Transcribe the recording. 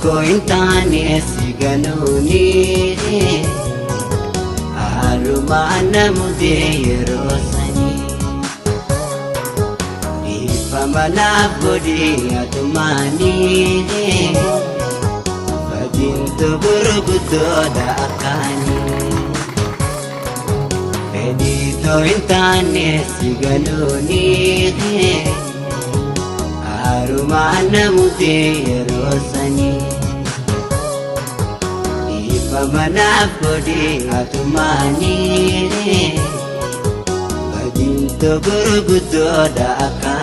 Ko intane siganuni arumana muderosani ipamana bodi atumani badintu burgudo dakani edito intane siganuni arumana muderosani Pamana bodi atumani badintu burgudo dakani